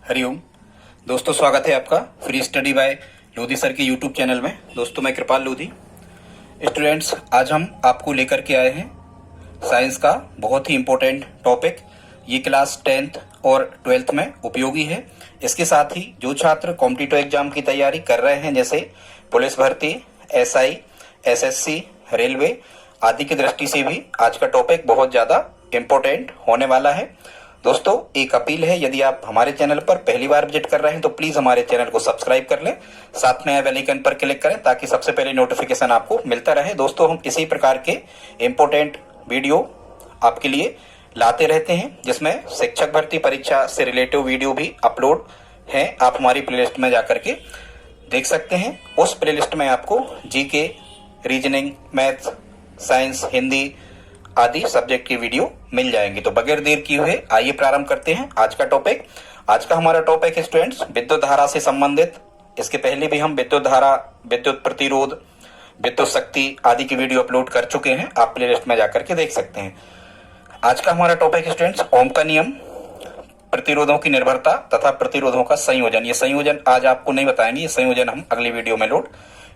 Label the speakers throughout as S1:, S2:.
S1: हरिओम दोस्तों, स्वागत है आपका free study bye Lodhi sir के यूट्यूब चैनल में। दोस्तों, मैं कृपाल लोधी। स्टूडेंट्स, आज हम आपको लेकर के आए हैं साइंस का बहुत ही इम्पोर्टेंट टॉपिक। ये क्लास 10th और 12th में उपयोगी है। इसके साथ ही जो छात्र कॉम्पिटिटिव एग्जाम की तैयारी कर रहे हैं, जैसे पुलिस भर्ती, एसआई, एसएससी, रेलवे आदि की दृष्टि से भी आज का टॉपिक बहुत ज़्यादा इम्पोर्टेंट होने वाला है। दोस्तों, एक अपील है, यदि आप हमारे चैनल पर पहली बार विजिट कर रहे हैं तो प्लीज हमारे चैनल को सब्सक्राइब कर लें, साथ में बेल आइकन पर क्लिक करें ताकि सबसे पहले नोटिफिकेशन आपको मिलता रहे। दोस्तों, हम इसी प्रकार के इम्पोर्टेंट वीडियो आपके लिए लाते रहते हैं, जिसमें शिक्षक भर्ती परीक्षा से रिलेटिव वीडियो भी अपलोड है। आप हमारी प्लेलिस्ट में जाकर के देख सकते हैं। उस प्लेलिस्ट में आपको GK, reasoning, maths, science, Hindi आदि सब्जेक्ट की वीडियो मिल जाएंगी। तो बगैर देर किए हुए आइए प्रारंभ करते हैं आज का टॉपिक। आज का हमारा टॉपिक है स्टूडेंट्स विद्युत धारा से संबंधित। इसके पहले भी हम विद्युत धारा, विद्युत प्रतिरोध, विद्युत शक्ति आदि की वीडियो अपलोड कर चुके हैं। आप प्लेलिस्ट में जाकर के देख सकते हैं। आज का हमारा टॉपिक है स्टूडेंट्स ओम का नियम, प्रतिरोधों की निर्भरता तथा प्रतिरोधों का संयोजन। ये संयोजन आज आपको नहीं बताएंगे, ये संयोजन हम अगली वीडियो में लोड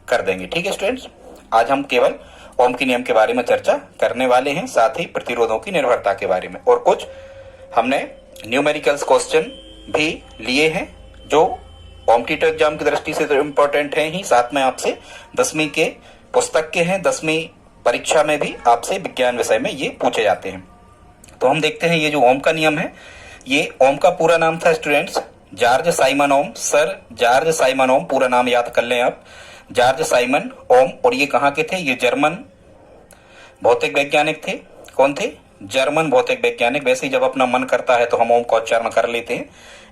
S1: कर देंगे। ठीक है स्टूडेंट्स, आज हम केवल ओम के नियम के बारे में चर्चा करने वाले हैं, साथ ही प्रतिरोधों की निर्भरता के बारे में। और कुछ हमने न्यूमेरिकल्स क्वेश्चन भी लिए हैं जो कॉम्पिटिटिव एग्जाम की दृष्टि से तो इम्पोर्टेंट है ही, साथ में आपसे 10वीं के पुस्तक के हैं। 10वीं परीक्षा में भी आपसे विज्ञान विषय में ये पूछे जाते हैं। तो हम देखते हैं ये जो ओम का नियम है, ये ओम का पूरा नाम था स्टूडेंट्स जॉर्ज साइमन ओम। सर जॉर्ज साइमन ओम, पूरा नाम याद कर लें आप, जॉर्ज साइमन ओम। और ये कहाँ के थे? ये जर्मन भौतिक वैज्ञानिक थे। कौन थे? जर्मन भौतिक वैज्ञानिक। वैसे ही जब अपना मन करता है तो हम ओम का उच्चारण कर लेते हैं,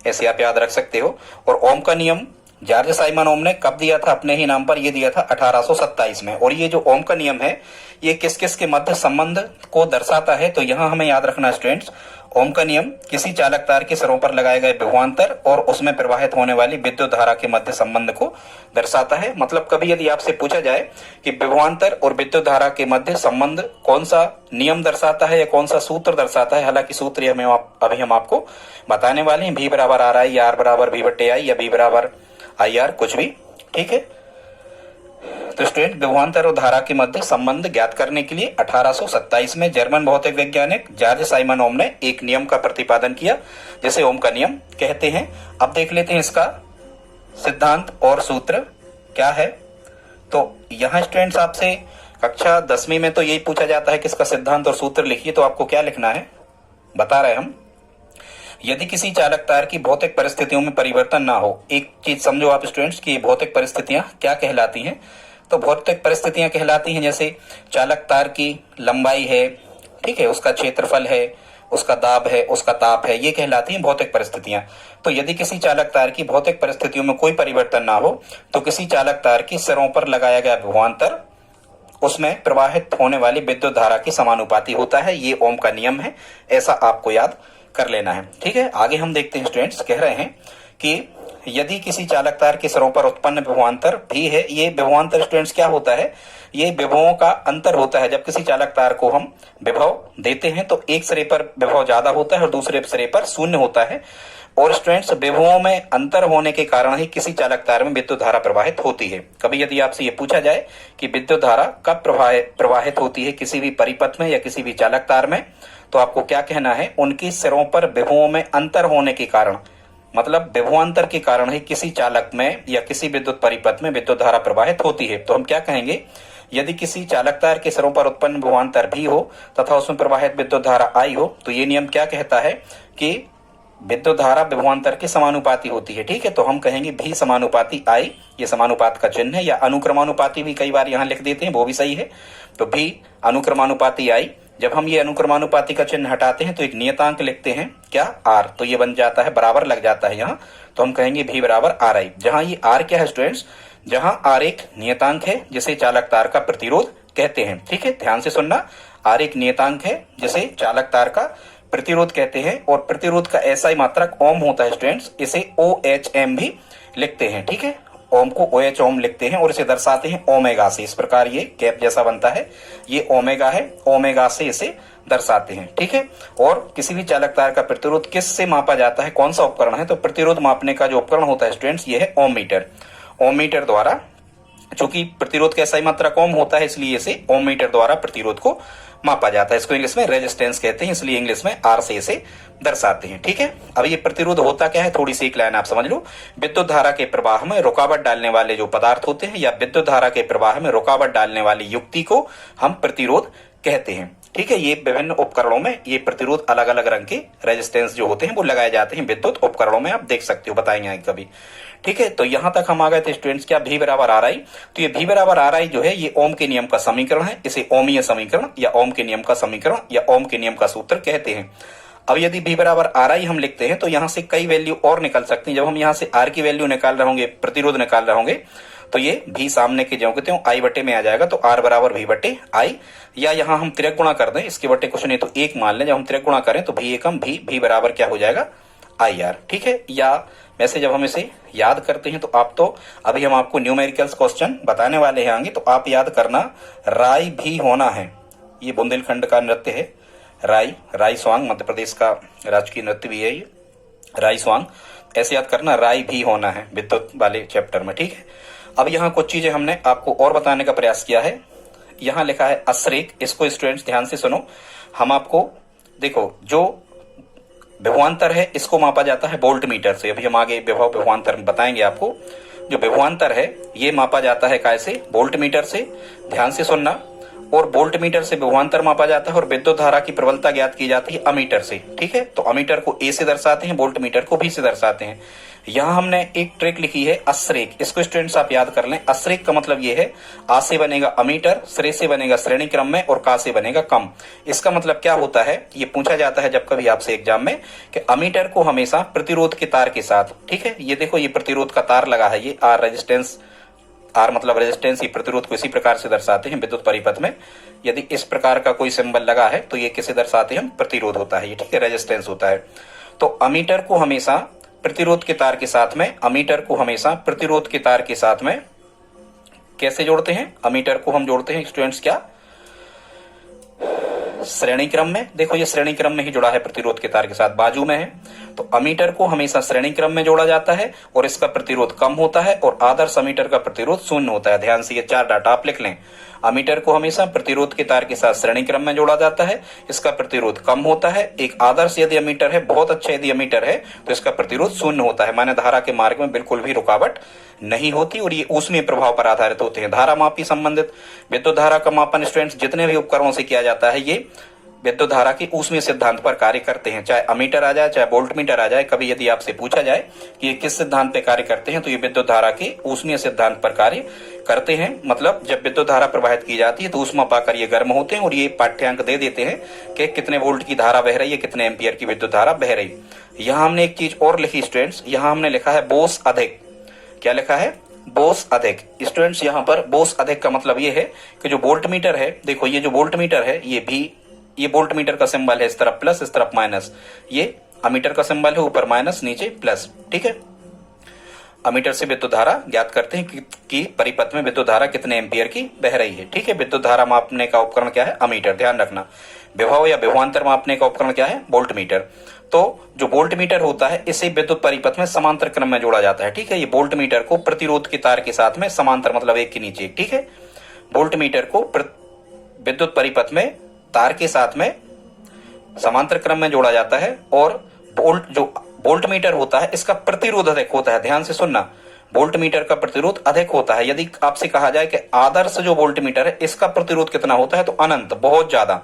S1: ऐसे आप याद रख सकते हो। और ओम का नियम जॉर्ज साइमन ओम ने कब दिया था? अपने ही नाम पर ये दिया था 1827 में। और ये जो ओम का नियम है, ये किस किस के मध्य संबंध को दर्शाता है? तो यहाँ हमें याद रखना स्टूडेंट्स, ओम का नियम किसी चालक तार के सिरों पर लगाए गए विभवांतर और उसमें प्रवाहित होने वाली विद्युत धारा के मध्य संबंध को दर्शाता है। मतलब कभी यदि आपसे पूछा जाए कि विभवांतर और विद्युत धारा के मध्य संबंध कौन सा नियम दर्शाता है या कौन सा सूत्र दर्शाता है, हालांकि सूत्र अभी हम आपको बताने वाले हैं। V बराबर आर आई, आर बराबर V बटे आई, या V बराबर आई आर, कुछ भी। ठीक है, तो स्टूडेंट विभवांतर और धारा के मध्य संबंध ज्ञात करने के लिए 1827 में जर्मन भौतिक वैज्ञानिक जॉर्ज साइमन ओम ने एक नियम का प्रतिपादन किया, जिसे ओम का नियम कहते हैं। अब देख लेते हैं इसका सिद्धांत और सूत्र क्या है। तो यहाँ स्टूडेंट्स आपसे कक्षा 10वीं में तो यही पूछा जाता है कि इसका सिद्धांत और सूत्र लिखिए। तो आपको क्या लिखना है बता रहे हम। यदि किसी चालक तार की भौतिक परिस्थितियों में परिवर्तन ना हो, एक चीज समझो आप स्टूडेंट्स की भौतिक परिस्थितियां क्या कहलाती हैं। तो भौतिक परिस्थितियां कहलाती हैं जैसे चालक तार की लंबाई है, ठीक है, उसका क्षेत्रफल है, उसका दाब है, उसका ताप है, ये कहलाती हैं भौतिक परिस्थितियां। तो यदि किसी चालक तार की भौतिक परिस्थितियों में कोई परिवर्तन ना हो तो किसी चालक तार की सिरों पर लगाया गया विभवांतर उसमें प्रवाहित होने वाली विद्युत धारा के समानुपाती होता है। ये ओम का नियम है, ऐसा आपको याद कर लेना है। ठीक है, आगे हम देखते हैं स्टूडेंट्स, कह रहे हैं कि यदि किसी चालक तार के सिरों पर उत्पन्न विभवांतर भी है, ये विभवांतर स्टूडेंट्स क्या होता है? ये विभवों का अंतर होता है। जब किसी चालक तार को हम विभव देते हैं तो एक सिरे पर विभव ज्यादा होता है और दूसरे सिरे पर शून्य होता है। और स्टूडेंट्स विभवों में अंतर होने के कारण ही किसी चालक तार में विद्युत धारा प्रवाहित होती है। कभी यदि आपसे ये पूछा जाए कि विद्युत धारा कब प्रवाहित होती है किसी भी परिपथ में या किसी भी चालक तार में, तो आपको क्या कहना है? उनकी सिरों पर विभवों में अंतर होने के कारण, मतलब विभवांतर के कारण ही किसी चालक में या किसी विद्युत परिपथ में विद्युत धारा प्रवाहित होती है। तो हम क्या कहेंगे? यदि किसी चालक तार के सिरों पर उत्पन्न विभवांतर भी हो तथा उसमें प्रवाहित विद्युत धारा आई हो, तो ये नियम क्या कहता है कि विद्युत धारा विभवांतर के समानुपाती होती है। ठीक है, तो हम कहेंगे भी समानुपाती आई, ये समानुपात का चिन्ह है, या अनुक्रमानुपाती भी कई बार यहाँ लिख देते हैं, वो भी सही है। तो भी अनुक्रमानुपाती आई। जब हम ये अनुक्रमानुपाती का चिन्ह हटाते हैं तो एक नियतांक लिखते हैं, क्या? आर। तो ये बन जाता है, बराबर लग जाता है यहाँ। तो हम कहेंगे भी बराबर आर आई, जहां ये आर क्या है स्टूडेंट्स? जहां आर एक नियतांक है जिसे चालक तार का प्रतिरोध कहते हैं। ठीक है, ध्यान से सुनना, आर एक नियतांक है जिसे चालक तार का प्रतिरोध कहते हैं। और प्रतिरोध का ऐसा ही मात्रक ओम होता है स्टूडेंट्स, इसे OHM भी लिखते हैं। ठीक है, ओम को OH ओम लिखते हैं और इसे दर्शाते हैं ओमेगा से। इस प्रकार ये कैप जैसा बनता है, ये ओमेगा है, ओमेगा से इसे दर्शाते हैं। ठीक है, और किसी भी चालक तार का प्रतिरोध किससे मापा जाता है, कौन सा उपकरण है, तो प्रतिरोध मापने का जो उपकरण होता है स्टूडेंट्स ये है ओम मीटर। ओम मीटर द्वारा, चूंकि प्रतिरोध का SI मात्रक ओम होता है इसलिए इसे ओम मीटर द्वारा प्रतिरोध को मापा जाता है। इसको इंग्लिश में रेजिस्टेंस कहते हैं, इसलिए इंग्लिश में R से इसे दर्शाते हैं। ठीक है, अब ये प्रतिरोध होता क्या है, थोड़ी सी एक लाइन आप समझ लो। विद्युत धारा के प्रवाह में रुकावट डालने वाले जो पदार्थ होते हैं या विद्युत धारा के प्रवाह में रुकावट डालने वाली युक्ति को हम प्रतिरोध कहते हैं। ठीक है, ये विभिन्न उपकरणों में ये प्रतिरोध अलग अलग रंग के रेजिस्टेंस जो होते हैं वो लगाए जाते हैं विद्युत उपकरणों में, आप देख सकते हो, बताएंगे आगे कभी। ठीक है, तो यहां तक हम आ गए थे स्टूडेंट्स, क्या V बराबर RI। तो ये V बराबर RI जो है ये ओम के नियम का समीकरण है, इसे ओमीय समीकरण या ओम के नियम का समीकरण या ओम के नियम का सूत्र कहते हैं। अब यदि V बराबर RI हम लिखते हैं तो यहां से कई वैल्यू और निकल सकती हैं। जब हम यहां से R की वैल्यू निकाल रहे होंगे, प्रतिरोध निकाल रहे होंगे, तो ये V सामने के ज्यों के त्यों I बटे में आ जाएगा, तो R बराबर V बटे I, या यहाँ हम तिरक गुणा कर दें, इसके बटे कुछ नहीं तो 1 मान लें। जब हम तिरक गुणा करें तो V एकम V बराबर क्या हो जाएगा IR। ठीक है, या वैसे जब हम इसे याद करते हैं तो आप तो अभी हम आपको न्यूमेरिकल्स क्वेश्चन बताने वाले हैं आगे, तो आप याद करना राई भी होना है। ये बुंदेलखंड का नृत्य है राई स्वांग, मध्य प्रदेश का राजकीय नृत्य भी है ये राई स्वांग। ऐसे याद करना, राई भी होना है विद्युत वाले चैप्टर में। ठीक है, अब यहाँ कुछ चीजें हमने आपको और बताने का प्रयास किया है। यहाँ लिखा है अस्रेक, इसको स्टूडेंट्स ध्यान से सुनो। हम आपको देखो, जो विभवांतर है इसको मापा जाता है वोल्ट मीटर से। अभी हम आगे विभवांतर बताएंगे आपको। जो विभवांतर है ये मापा जाता है कैसे, वोल्ट मीटर से, ध्यान से सुनना। और वोल्ट मीटर से विभवांतर मापा जाता है और विद्युत धारा की प्रबलता ज्ञात की जाती है अमीटर से। ठीक है, तो अमीटर को A से दर्शाते हैं, वोल्ट मीटर को B से दर्शाते हैं। यहाँ हमने एक ट्रिक लिखी है अस्रेक, इसको स्टूडेंट्स आप याद कर लें। अस्रेक का मतलब ये है, आ से बनेगा अमीटर, श्रे से बनेगा श्रेणी क्रम में और का से बनेगा कम। इसका मतलब क्या होता है, ये पूछा जाता है जब कभी आपसे एग्जाम में, कि अमीटर को हमेशा प्रतिरोध के तार के साथ, ठीक है, ये देखो ये प्रतिरोध का तार लगा है, ये R रेजिस्टेंस, R मतलब रेजिस्टेंस, ये प्रतिरोध को इसी प्रकार से दर्शाते हैं विद्युत परिपथ में। यदि इस प्रकार का कोई सिंबल लगा है तो ये किसे दर्शाते हैं, प्रतिरोध होता है ये। ठीक है, रेजिस्टेंस होता है। तो अमीटर को हमेशा प्रतिरोध के तार के साथ में, अमीटर को हमेशा प्रतिरोध के तार के साथ में कैसे जोड़ते हैं, अमीटर को हम जोड़ते हैं स्टूडेंट्स क्या, श्रेणी क्रम में। देखो ये श्रेणी क्रम में ही जुड़ा है प्रतिरोध के तार के साथ, बाजू में है। तो अमीटर को हमेशा श्रेणी क्रम में जोड़ा जाता है और इसका प्रतिरोध कम होता है, और आदर्श अमीटर का प्रतिरोध शून्य होता है। ध्यान से ये 4 डाटा आप लिख लें। अमीटर को हमेशा प्रतिरोध के तार के साथ श्रेणी क्रम में जोड़ा जाता है, इसका प्रतिरोध कम होता है। एक आदर्श यदि अमीटर है, बहुत अच्छा यदि अमीटर है, तो इसका प्रतिरोध शून्य होता है, माने धारा के मार्ग में बिल्कुल भी रुकावट नहीं होती। और ये ऊष्मीय प्रभाव पर आधारित होते हैं। धारा मापी संबंधित विद्युत धारा का मापन स्टूडेंट्स जितने भी उपकरणों से किया जाता है, ये विद्युत धारा की ऊष्मीय सिद्धांत पर कार्य करते हैं। चाहे अमीटर आ जाए, चाहे वोल्ट मीटर आ जाए, कभी यदि आपसे पूछा जाए कि ये किस सिद्धांत पर कार्य करते हैं, तो ये विद्युत धारा के ऊष्मीय सिद्धांत पर कार्य करते हैं। मतलब जब विद्युत धारा प्रवाहित की जाती है तो ऊष्मा पाकर ये गर्म होते हैं और ये पाठ्यांक दे देते हैं कि कितने वोल्ट की धारा बह रही है, कितने एम्पियर की विद्युत धारा बह रही। यहाँ हमने एक चीज और लिखी स्टूडेंट्स, यहाँ हमने लिखा है बोस अधिक। क्या लिखा है, बोस अधिक। स्टूडेंट्स यहाँ पर बोस अधिक का मतलब ये है कि जो वोल्ट मीटर है, देखो ये जो वोल्ट मीटर है, ये वोल्ट मीटर का सिंबल है, इस तरफ प्लस इस तरफ माइनस। ये अमीटर का सिंबल है, ऊपर माइनस नीचे प्लस। ठीक है, अमीटर से विद्युत धारा ज्ञात करते हैं कि परिपथ में विद्युत धारा कितने एम्पियर की बह रही है। ठीक है, विद्युत धारा मापने का उपकरण क्या है, अमीटर। ध्यान रखना, विभव या विभवांतर मापने का उपकरण क्या है, वोल्ट मीटर। तो जो वोल्ट मीटर होता है इसे विद्युत परिपथ में समांतर क्रम में जोड़ा जाता है। ठीक है, ये वोल्ट मीटर को प्रतिरोध के तार के साथ में समांतर, मतलब एक के नीचे एक। ठीक है, वोल्ट मीटर को विद्युत परिपथ में तार के साथ में समांतर क्रम में जोड़ा जाता है। और जो वोल्ट मीटर होता है इसका प्रतिरोध अधिक होता है। ध्यान से सुनना, वोल्ट मीटर का प्रतिरोध अधिक होता है। यदि आपसे कहा जाए कि आदर्श जो वोल्ट मीटर है इसका प्रतिरोध कितना होता है, तो अनंत, बहुत ज्यादा।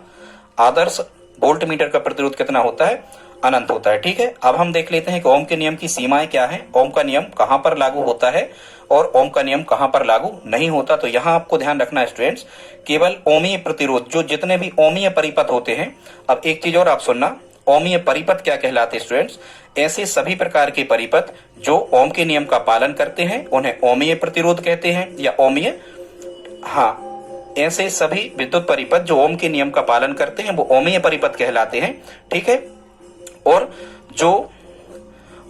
S1: आदर्श वोल्ट मीटर का प्रतिरोध कितना होता है, अनंत होता है। ठीक है, अब हम देख लेते हैं कि ओम के नियम की सीमाएं क्या है, ओम का नियम कहां पर लागू होता है और ओम का नियम कहां पर लागू नहीं होता। तो यहां आपको ध्यान रखना है स्टूडेंट्स, केवल ओमीय प्रतिरोध, जो जितने भी ओमीय परिपथ होते हैं। अब एक चीज और आप सुनना, ओमीय परिपथ क्या कहलाते हैं स्टूडेंट्स, ऐसे सभी प्रकार के परिपथ जो ओम के नियम का पालन करते हैं उन्हें ओमीय प्रतिरोध कहते हैं, या ओमीय, हाँ, ऐसे सभी विद्युत परिपथ जो ओम के नियम का पालन करते हैं वो ओमीय परिपथ कहलाते हैं। ठीक है, और जो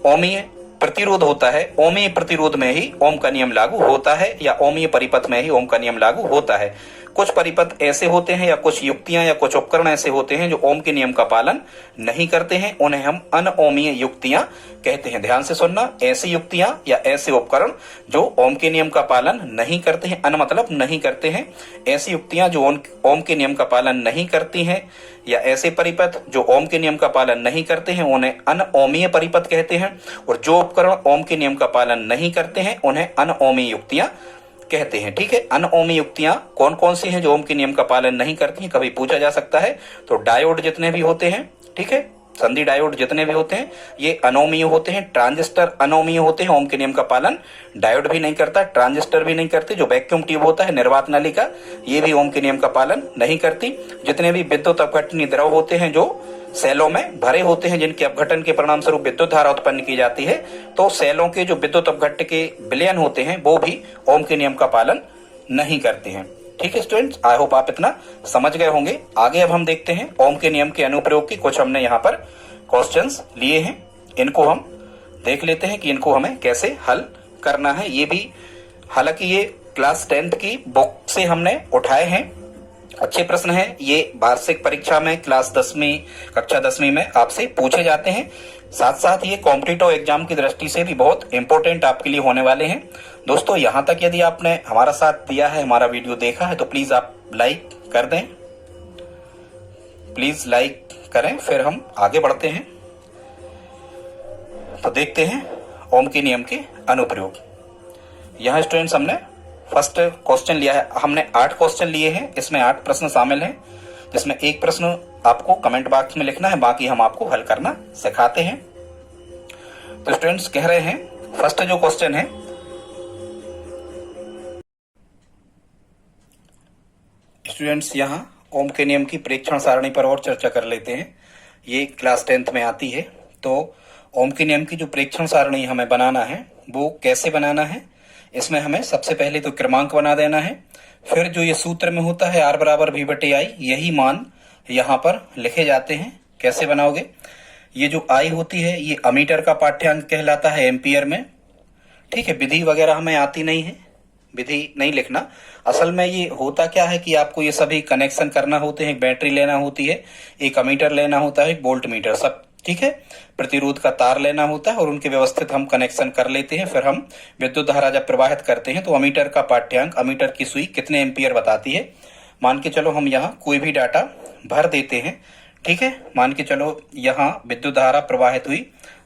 S1: ओमीय प्रतिरोध होता है, ओमीय प्रतिरोध में ही ओम का नियम लागू होता है या ओमीय परिपथ में ही ओम का नियम लागू होता है। कुछ परिपथ ऐसे होते हैं या कुछ युक्तियां या कुछ उपकरण ऐसे होते हैं जो ओम के नियम का पालन नहीं करते हैं, उन्हें हम अनओमीय युक्तियां कहते हैं। ध्यान से सुनना, ऐसी युक्तियां या ऐसे उपकरण जो ओम के नियम का पालन नहीं करते हैं, अन मतलब नहीं करते हैं, ऐसी युक्तियां जो ओम के नियम का पालन नहीं करती हैं या ऐसे परिपथ जो ओम के नियम का पालन नहीं करते हैं, उन्हें अनओमीय परिपथ कहते हैं। और जो उपकरण ओम के नियम का पालन नहीं करते हैं, उन्हें अनओमीय युक्तियां कहते हैं। ठीक है, अनओमीय युक्तियां कौन कौन सी हैं जो ओम के नियम का पालन नहीं करती हैं, कभी पूछा जा सकता है। तो डायोड जितने भी होते हैं, ठीक है, संधि डायोड जितने भी होते हैं, ये अनोमीय होते हैं। ट्रांजिस्टर अनोमीय होते हैं, ओम के नियम का पालन डायोड भी नहीं करता, ट्रांजिस्टर भी नहीं करते। जो वैक्यूम ट्यूब होता है, निर्वात नलिका, ये भी ओम के नियम का पालन नहीं करती। जितने भी विद्युत अपघटनीय द्रव होते हैं जो सेलों में भरे होते हैं, जिनके अपघटन के परिणाम स्वरूप विद्युत धारा उत्पन्न की जाती है, तो सेलों के जो विद्युत अपघट्य के विलयन होते हैं वो भी ओम के नियम का पालन नहीं करते हैं। ठीक है स्टूडेंट्स, आई होप आप इतना समझ गए होंगे। आगे अब हम देखते हैं ओम के नियम के अनुप्रयोग की कुछ हमने यहाँ पर क्वेश्चंस लिए हैं, इनको हम देख लेते हैं कि इनको हमें कैसे हल करना है। ये भी हालांकि ये क्लास 10th की बुक से हमने उठाए हैं, अच्छे प्रश्न हैं। ये वार्षिक परीक्षा में क्लास 10वीं कक्षा 10वीं में आपसे पूछे जाते हैं। साथ साथ ये कॉम्पिटिटिव एग्जाम की दृष्टि से भी बहुत इंपॉर्टेंट आपके लिए होने वाले हैं। दोस्तों, यहाँ तक यदि आपने हमारा साथ दिया है, हमारा वीडियो देखा है, तो प्लीज आप लाइक कर दें, प्लीज लाइक करें, फिर हम आगे बढ़ते हैं। तो देखते हैं ओम के नियम के अनुप्रयोग। यहाँ स्टूडेंट्स हमने फर्स्ट क्वेश्चन लिया है, हमने 8 क्वेश्चन लिए हैं, इसमें 8 प्रश्न शामिल हैं, जिसमें एक प्रश्न आपको कमेंट बॉक्स में लिखना है, बाकी हम आपको हल करना सिखाते हैं। तो स्टूडेंट्स कह रहे हैं, फर्स्ट जो क्वेश्चन है, स्टूडेंट्स यहाँ ओम के नियम की प्रेक्षण सारणी पर और चर्चा कर लेते हैं। ये क्लास 10th में आती है। तो ओम के नियम की जो प्रेक्षण सारणी हमें बनाना है वो कैसे बनाना है, इसमें हमें सबसे पहले तो क्रमांक बना देना है। फिर जो ये सूत्र में होता है R बराबर V/I, यही मान यहाँ पर लिखे जाते हैं। कैसे बनाओगे, ये जो I होती है ये अमीटर का पाठ्यांक कहलाता है एम्पियर में। ठीक है, विधि वगैरह हमें आती नहीं है, विधि नहीं लिखना। असल में ये होता क्या है कि आपको ये सभी कनेक्शन करना होते हैं, एक बैटरी लेना होती है, एक अमीटर लेना होता है, एक वोल्ट मीटर, सब ठीक है, प्रतिरोध का तार लेना होता है और उनके व्यवस्थित हम कनेक्शन कर लेते हैं। फिर हम विद्युत धारा जब प्रवाहित करते हैं तो अमीटर का पाठ्यांक, अमीटर की सुई कितने एम्पियर बताती है। मान के चलो हम यहाँ कोई भी डाटा भर देते हैं, ठीक है, मान के चलो यहाँ विद्युत धारा प्रवाहित हुई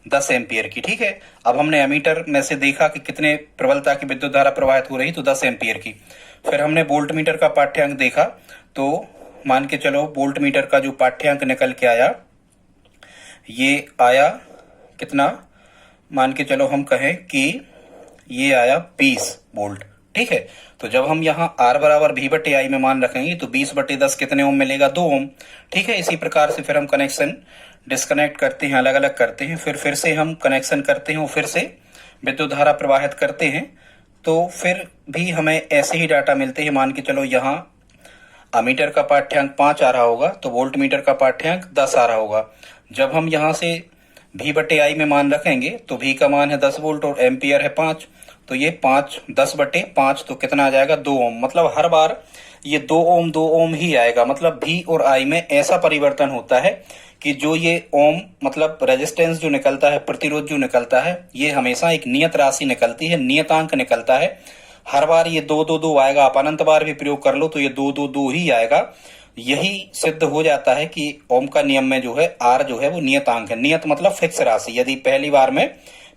S1: 10 एम्पियर की। ठीक है, अब हमने अमीटर में से देखा कि कितने प्रबलता की विद्युत धारा प्रवाहित हो रही, तो 10 एम्पियर की। फिर हमने वोल्ट मीटर का पाठ्यांक देखा, तो मान के चलो वोल्ट मीटर का जो पाठ्यांक निकल के आया, ये आया कितना, मान के चलो हम कहें कि ये आया 20 वोल्ट। ठीक है, तो जब हम यहाँ R बराबर V/I में मान रखेंगे तो 20/10 कितने ओम मिलेगा, 2 ओम। ठीक है, इसी प्रकार से फिर हम कनेक्शन डिस्कनेक्ट करते हैं, अलग अलग करते हैं, फिर से हम कनेक्शन करते हैं और फिर से विद्युत धारा प्रवाहित करते हैं, तो फिर भी हमें ऐसे ही डाटा मिलते हैं। मान के चलो यहाँ अमीटर का पाठ्यांक 5 आ रहा होगा तो वोल्ट मीटर का पाठ्यांक 10 आ रहा होगा। जब हम यहाँ से V/I में मान रखेंगे तो V का मान है 10 वोल्ट और एम्पियर है 5, तो ये 10/5 तो कितना आ जाएगा, 2 ओम। मतलब हर बार ये 2 ओम ही आएगा। मतलब V और I में ऐसा परिवर्तन होता है कि जो ये ओम मतलब रेजिस्टेंस जो निकलता है, प्रतिरोध जो निकलता है, ये हमेशा एक नियत राशि निकलती है, नियतांक निकलता है। हर बार ये 2 आएगा। आप अनंत बार भी प्रयोग कर लो तो ये 2 ही आएगा। यही सिद्ध हो जाता है कि ओम का नियम में जो है R जो है वो नियतांक है। नियत मतलब फिक्स राशि। यदि पहली बार में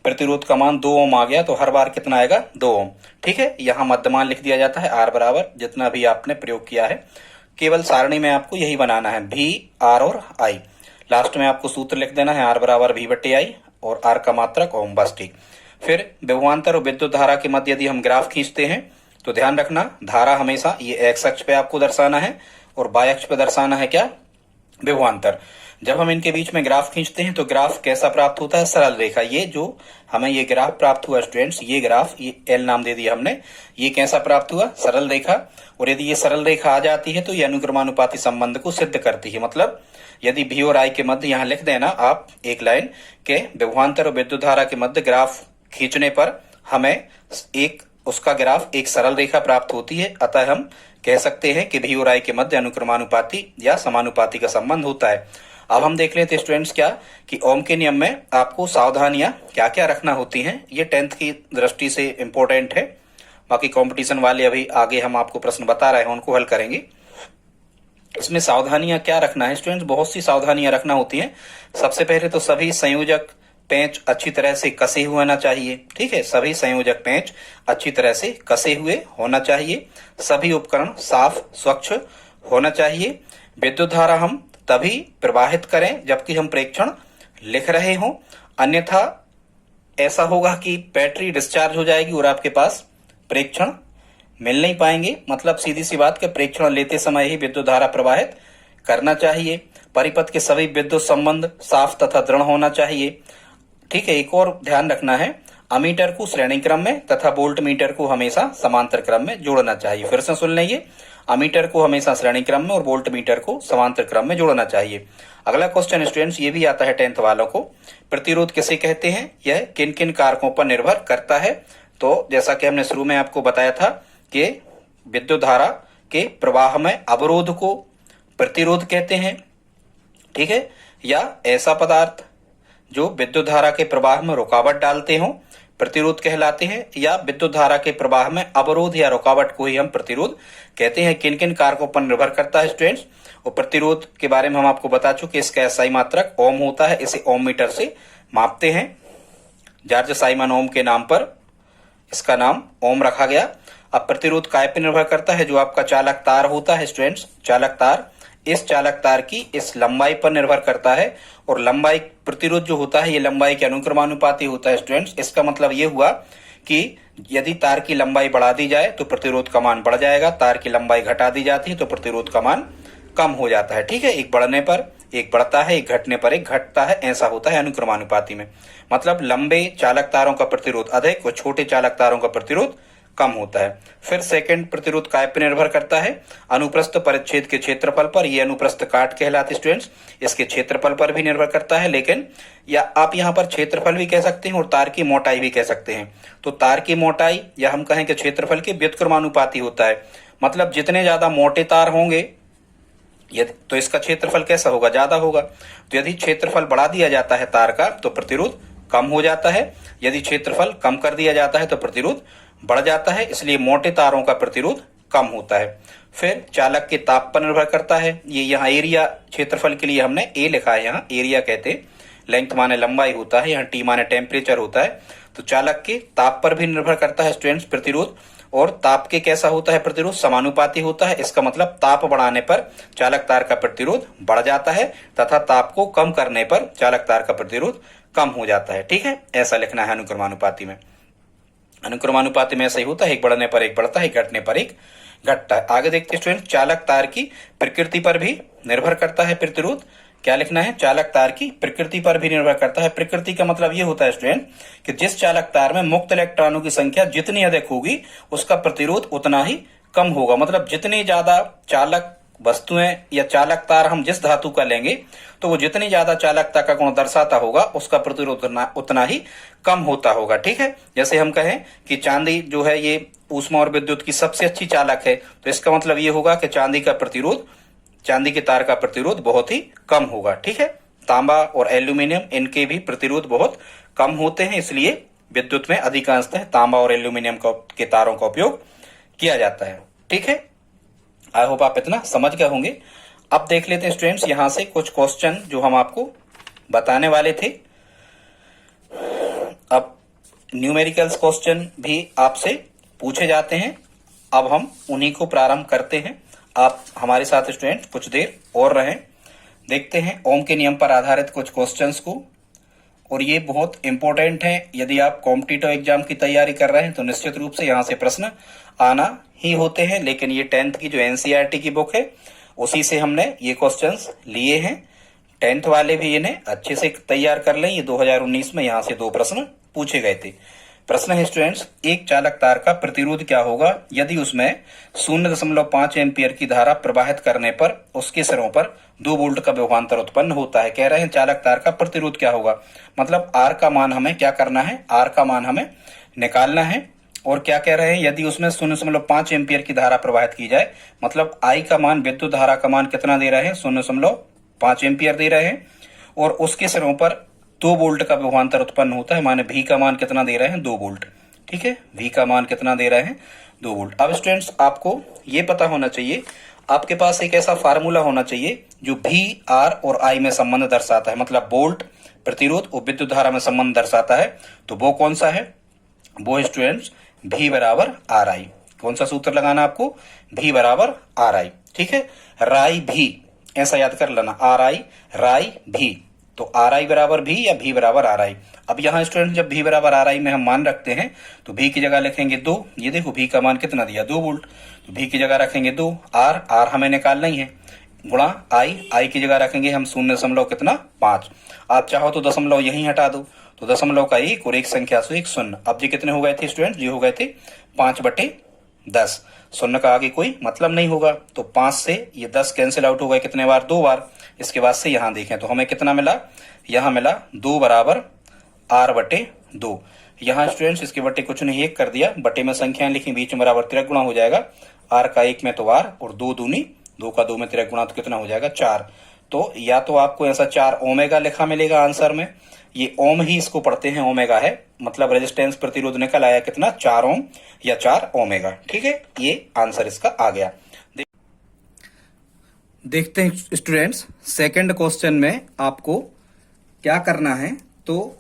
S1: प्रतिरोध का मान 2 ओम आ गया तो हर बार कितना आएगा, 2 ओम। ठीक है, यहाँ मध्यमान लिख दिया जाता है R बराबर जितना भी आपने प्रयोग किया है। केवल सारणी में आपको यही बनाना है, V, R और I। लास्ट में आपको सूत्र लिख देना है R बराबर V/I और R का मात्रक ओम, बस ठीक। फिर विभवांतर और विद्युत धारा के मध्य यदि हम ग्राफ खींचते हैं तो ध्यान रखना, धारा हमेशा ये x अक्ष पे आपको दर्शाना है और y अक्ष पे दर्शाना है क्या, विभवांतर। जब हम इनके बीच में ग्राफ खींचते हैं तो ग्राफ कैसा प्राप्त होता है, सरल रेखा। ये जो हमें ये ग्राफ प्राप्त हुआ स्टूडेंट्स, ये ग्राफ, ये L नाम दे दिया हमने, ये कैसा प्राप्त हुआ, सरल रेखा। और यदि ये सरल रेखा आ जाती है तो ये अनुक्रमानुपाती संबंध को सिद्ध करती है। मतलब यदि V और I के मध्य यहाँ लिख देना आप एक लाइन के विभवांतर और विद्युत धारा के मध्य ग्राफ खींचने पर हमें एक उसका ग्राफ एक सरल रेखा प्राप्त होती है। अतः हम कह सकते हैं कि V और I के मध्य अनुक्रमानुपाती या समानुपाती का संबंध होता है। अब हम देख लेते हैं स्टूडेंट्स क्या कि ओम के नियम में आपको सावधानियां क्या क्या रखना होती हैं। ये 10th की दृष्टि से इंपॉर्टेंट है। बाकी कंपटीशन वाले अभी आगे हम आपको प्रश्न बता रहे हैं, उनको हल करेंगे। इसमें सावधानियां क्या रखना है स्टूडेंट्स, बहुत सी सावधानियां रखना होती हैं। सबसे पहले तो सभी संयोजक पेंच अच्छी तरह से कसे हुए होना चाहिए। ठीक है, सभी संयोजक पेंच अच्छी तरह से कसे हुए होना चाहिए। सभी उपकरण साफ स्वच्छ होना चाहिए। विद्युत धारा हम तभी प्रवाहित करें जबकि हम प्रेक्षण लिख रहे हों, अन्यथा ऐसा होगा कि बैटरी डिस्चार्ज हो जाएगी और आपके पास प्रेक्षण मिल नहीं पाएंगे। मतलब सीधी सी बात कि प्रेक्षण लेते समय ही विद्युत धारा प्रवाहित करना चाहिए। परिपथ के सभी विद्युत संबंध साफ तथा दृढ़ होना चाहिए। ठीक है, एक और ध्यान रखना है, अमीटर को श्रेणी क्रम में तथा वोल्ट मीटर को हमेशा समांतर क्रम में जोड़ना चाहिए। फिर से सुन लीजिए, अमीटर को हमेशा श्रेणी क्रम में और वोल्ट मीटर को समांतर क्रम में जोड़ना चाहिए। अगला क्वेश्चन स्टूडेंट्स ये भी आता है 10th वालों को, प्रतिरोध किसे कहते हैं, यह किन किन कारकों पर निर्भर करता है। तो जैसा कि हमने शुरू में आपको बताया था कि विद्युत धारा के प्रवाह में अवरोध को प्रतिरोध कहते हैं। ठीक है, या ऐसा पदार्थ जो विद्युत धारा के प्रवाह में रुकावट डालते हो प्रतिरोध कहलाते हैं, या विद्युत धारा के प्रवाह में अवरोध या रुकावट को ही हम प्रतिरोध कहते हैं। किन किन कारकों पर निर्भर करता है स्टूडेंट्स, और प्रतिरोध के बारे में हम आपको बता चुके। इसका एसआई मात्रक ओम होता है, इसे ओम मीटर से मापते हैं। जॉर्ज साइमन ओम के नाम पर इसका नाम ओम रखा गया। अब प्रतिरोध काय पर निर्भर करता है, जो आपका चालक तार होता है स्टूडेंट्स, चालक तार, इस चालक तार की इस लंबाई पर निर्भर करता है। और लंबाई प्रतिरोध जो होता है ये लंबाई के अनुक्रमानुपाती होता है स्टूडेंट्स। इसका मतलब ये हुआ कि यदि तार की लंबाई बढ़ा दी जाए तो प्रतिरोध का मान बढ़ जाएगा, तार की लंबाई घटा दी जाती है तो प्रतिरोध का मान कम हो जाता है। ठीक है, एक बढ़ने पर एक बढ़ता है, एक घटने पर एक घटता है, ऐसा होता है अनुक्रमानुपाती में। मतलब लंबे चालक तारों का प्रतिरोध अधिक और छोटे चालक तारों का प्रतिरोध कम होता है। फिर सेकंड प्रतिरोध काय पर निर्भर करता है, अनुप्रस्थ परिच्छेद के क्षेत्रफल पर। ये अनुप्रस्थ काट कहलाते स्टूडेंट्स, इसके क्षेत्रफल पर भी निर्भर करता है। लेकिन या आप यहाँ पर क्षेत्रफल भी कह सकते हैं और तार की मोटाई भी कह सकते हैं। तो तार की मोटाई या हम कहें कि क्षेत्रफल के व्युत्क्रमानुपाती होता है। मतलब जितने ज्यादा मोटे तार होंगे तो इसका क्षेत्रफल कैसा होगा, ज्यादा होगा। तो यदि क्षेत्रफल बढ़ा दिया जाता है तार का तो प्रतिरोध कम हो जाता है, यदि क्षेत्रफल कम कर दिया जाता है तो प्रतिरोध बढ़ जाता है। इसलिए मोटे तारों का प्रतिरोध कम होता है। फिर चालक के ताप पर निर्भर करता है। ये यहाँ एरिया क्षेत्रफल के लिए हमने ए लिखा है, यहाँ एरिया कहते हैं, लेंथ माने लंबाई होता है, यहाँ टी माने टेम्परेचर होता है। तो चालक के ताप पर भी निर्भर करता है स्टूडेंट्स प्रतिरोध। और ताप के कैसा होता है प्रतिरोध, समानुपाती होता है। इसका मतलब ताप बढ़ाने पर चालक तार का प्रतिरोध बढ़ जाता है तथा ताप को कम करने पर चालक तार का प्रतिरोध कम हो जाता है। ठीक है, ऐसा लिखना है अनुक्रमानुपाती में। अनुक्रमानुपाती में ऐसा ही होता है, एक बढ़ने पर एक बढ़ता है, एक घटने पर एक घटता है। आगे देखते हैं स्टूडेंट, चालक तार की प्रकृति पर भी निर्भर करता है प्रतिरोध। क्या लिखना है, चालक तार की प्रकृति पर भी निर्भर करता है। प्रकृति का मतलब ये होता है स्टूडेंट कि जिस चालक तार में मुक्त इलेक्ट्रॉनों की संख्या जितनी अधिक होगी उसका प्रतिरोध उतना ही कम होगा। मतलब जितनी ज्यादा चालक वस्तुएं या चालक तार हम जिस धातु का लेंगे तो वो जितनी ज्यादा चालकता का गुण दर्शाता होगा उसका प्रतिरोध उतना ही कम होता होगा। ठीक है, जैसे हम कहें कि चांदी जो है ये ऊष्मा और विद्युत की सबसे अच्छी चालक है, तो इसका मतलब ये होगा कि चांदी का प्रतिरोध, चांदी के तार का प्रतिरोध बहुत ही कम होगा। ठीक है, तांबा और एल्यूमिनियम इनके भी प्रतिरोध बहुत कम होते हैं, इसलिए विद्युत में अधिकांशतः तांबा और एल्यूमिनियम के तारों का उपयोग किया जाता है। ठीक है, आई होप आप इतना समझ गए होंगे। अब देख लेते हैं स्टूडेंट्स यहाँ से कुछ क्वेश्चन जो हम आपको बताने वाले थे। अब न्यूमेरिकल्स क्वेश्चन भी आपसे पूछे जाते हैं, अब हम उन्हीं को प्रारंभ करते हैं। आप हमारे साथ स्टूडेंट कुछ देर और रहें, देखते हैं ओम के नियम पर आधारित कुछ क्वेश्चंस को। और ये बहुत इंपॉर्टेंट है, यदि आप कॉम्पिटिटिव एग्जाम की तैयारी कर रहे हैं तो निश्चित रूप से यहाँ से प्रश्न आना ही होते हैं। लेकिन ये 10th की जो एनसीईआरटी की बुक है उसी से हमने ये क्वेश्चंस लिए हैं। 10th वाले भी इन्हें अच्छे से तैयार कर लें, ये 2019 में यहाँ से 2 प्रश्न पूछे गए थे। प्रश्न है स्टूडेंट्स, एक चालक तार का प्रतिरोध क्या होगा यदि उसमें 0.5 एम्पियर की धारा प्रवाहित करने पर उसके सिरों पर 2 वोल्ट का विभवांतर उत्पन्न होता है। कह रहे हैं चालक तार का प्रतिरोध क्या होगा, मतलब आर का मान हमें क्या करना है, आर का मान हमें निकालना है। और क्या कह रहे हैं, यदि उसमें 0.5 एम्पियर की धारा प्रवाहित की जाए, मतलब आई का मान, विद्युत धारा का मान कितना दे रहे हैं, 0.5 एम्पियर दे रहे हैं, और उसके सिरों पर 2 वोल्ट का विभवांतर उत्पन्न होता है, माने भी का मान कितना दे रहे हैं, 2 वोल्ट। ठीक है, भी का मान कितना दे रहे हैं, 2 वोल्ट। अब स्टूडेंट्स आपको ये पता होना चाहिए, आपके पास एक ऐसा फार्मूला होना चाहिए जो भी, आर और आई में संबंध दर्शाता है, मतलब वोल्ट, प्रतिरोध और विद्युत धारा में संबंध दर्शाता है। तो वो कौन सा है, वो स्टूडेंट्स भी बराबर आर आई। कौन सा सूत्र लगाना आपको, भी बराबर आर आई। ठीक है, राई भी, ऐसा याद कर लेना, आर आई राई भी। तो आर आई बराबर भी या भी बराबर आर आई। अब यहाँ स्टूडेंट जब भी बराबर आर आई में हम मान रखते हैं तो भी की जगह लिखेंगे 2। ये देखो भी का मान कितना दिया, 2 वोल्ट, तो भी की जगह रखेंगे 2। आर, आर हमें निकालना ही है, गुणा आई, आई की जगह रखेंगे हम 0.5। आप चाहो तो दशमलव यहीं हटा दो, तो दशमलव का 1 और एक संख्या से 1 शून्य। अब ये कितने हो गए थे स्टूडेंट, ये हो गए थे 5/10। शून्य का आगे कोई मतलब नहीं होगा, तो 5 से ये 10 कैंसिल आउट हो गए, कितने बार, 2 बार। इसके बाद से यहां देखें तो हमें कितना मिला, यहां मिला 2 बराबर r/2। यहाँ स्टूडेंट्स इसके बटे कुछ नहीं, 1 कर दिया, बटे में संख्याएं लिखी, बीच में बराबर तिरक गुणा हो जाएगा, r का 1 में तो r और 2 दूनी 2 का 2 में तिरक गुणा, तो कितना हो जाएगा 4। तो या तो आपको ऐसा 4 ओमेगा लिखा मिलेगा आंसर में, ये ओम ही इसको पढ़ते हैं, ओमेगा है, मतलब रेजिस्टेंस प्रतिरोध निकल आया कितना, 4 ओम या 4 ओमेगा। ठीक है, ये आंसर इसका आ गया। देखते हैं स्टूडेंट्स सेकंड क्वेश्चन में आपको क्या करना है। तो